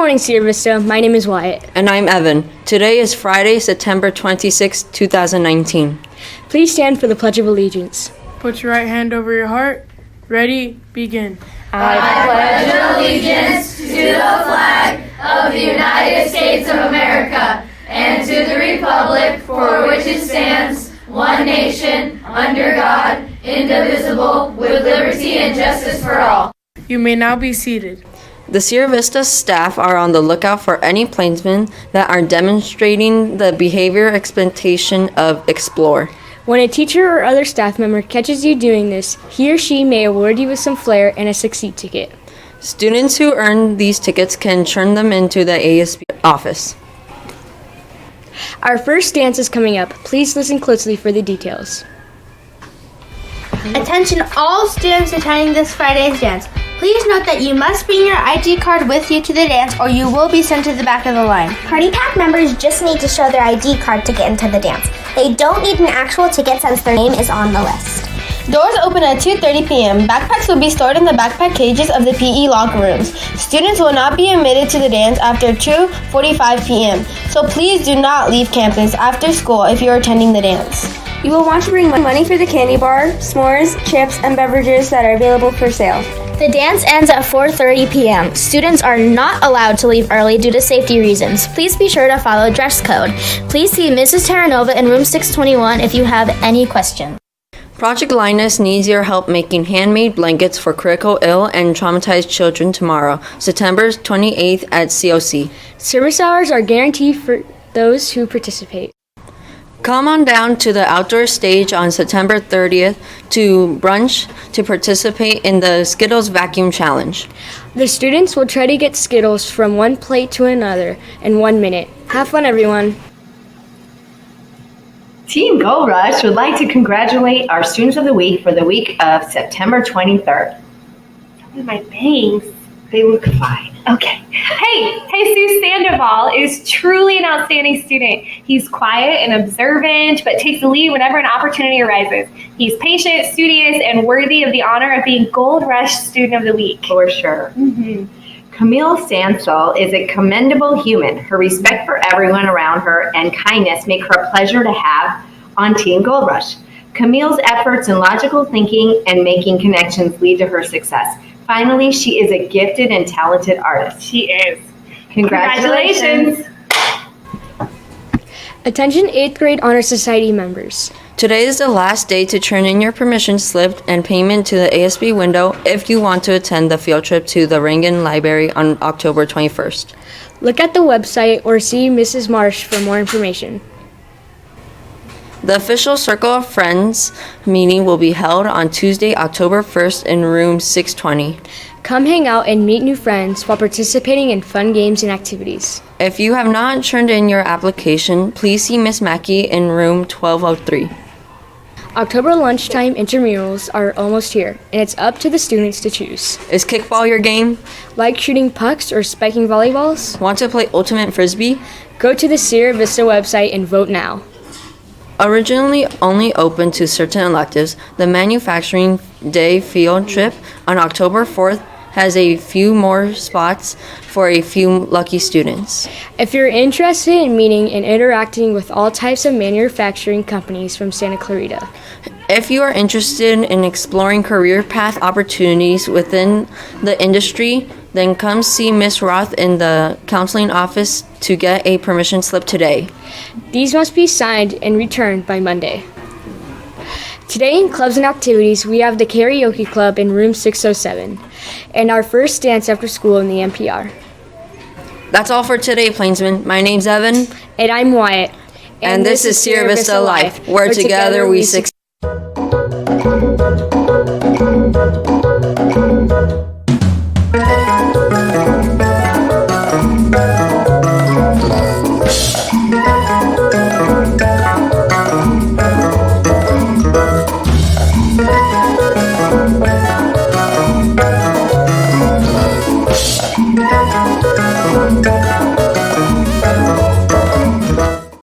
morning, Sierra Vista. My name is Wyatt. And I'm Evan. Today is Friday, September 26, 2019. Please stand for the Pledge of Allegiance. Put your right hand over your heart. Ready, begin. I pledge allegiance to the flag of the United States of America and to the republic for which it stands, one nation, under God, indivisible, with liberty and justice for all. You may now be seated. The Sierra Vista staff are on the lookout for any Plainsmen that are demonstrating the behavior expectation of Explore. When a teacher or other staff member catches you doing this, he or she may award you with some flair and a Succeed ticket. Students who earn these tickets can turn them into the ASB office. Our first dance is coming up. Please listen closely for the details. Attention all students attending this Friday's dance. Please note that you must bring your ID card with you to the dance or you will be sent to the back of the line. Party Pack members just need to show their ID card to get into the dance. They don't need an actual ticket since their name is on the list. Doors open at 2:30 p.m. Backpacks will be stored in the backpack cages of the PE locker rooms. Students will not be admitted to the dance after 2:45 p.m. So please do not leave campus after school if you are attending the dance. You will want to bring money for the candy bar, s'mores, chips, and beverages that are available for sale. The dance ends at 4:30 p.m. Students are not allowed to leave early due to safety reasons. Please be sure to follow dress code. Please see Mrs. Terranova in room 621 if you have any questions. Project Linus needs your help making handmade blankets for critical ill and traumatized children tomorrow, September 28th at COC. Service hours are guaranteed for those who participate. Come on down to the outdoor stage on September 30th to brunch to participate in the Skittles Vacuum Challenge. The students will try to get Skittles from one plate to another in 1 minute. Have fun, everyone. Team Gold Rush would like to congratulate our Students of the Week for the week of September 23rd. Look at my bangs. They look fine. Okay. Hey, Jesus Sandoval is truly an outstanding student. He's quiet and observant, but takes the lead whenever an opportunity arises. He's patient, studious, and worthy of the honor of being Gold Rush Student of the Week. For sure. Camille Sansel is a commendable human. Her respect for everyone around her and kindness make her a pleasure to have on Team Gold Rush. Camille's efforts in logical thinking and making connections lead to her success. Finally, she is a gifted and talented artist. She is. Congratulations. Attention 8th grade Honor Society members. Today is the last day to turn in your permission slip and payment to the ASB window if you want to attend the field trip to the Rangan Library on October 21st. Look at the website or see Mrs. Marsh for more information. The official Circle of Friends meeting will be held on Tuesday, October 1st in room 620. Come hang out and meet new friends while participating in fun games and activities. If you have not turned in your application, please see Miss Mackey in room 1203. October lunchtime intramurals are almost here, and it's up to the students to choose. Is kickball your game? Like shooting pucks or spiking volleyballs? Want to play ultimate frisbee? Go to the Sierra Vista website and vote now. Originally only open to certain electives, the Manufacturing Day field trip on October 4th has a few more spots for a few lucky students. If you're interested in meeting and interacting with all types of manufacturing companies from Santa Clarita. If you are interested in exploring career path opportunities within the industry, then come see Miss Roth in the counseling office to get a permission slip today. These must be signed and returned by Monday. Today in clubs and activities, we have the karaoke club in room 607 and our first dance after school in the NPR. That's all for today, Plainsmen. My name's Evan. And I'm Wyatt. And this is Sierra Vista Life, where together we succeed.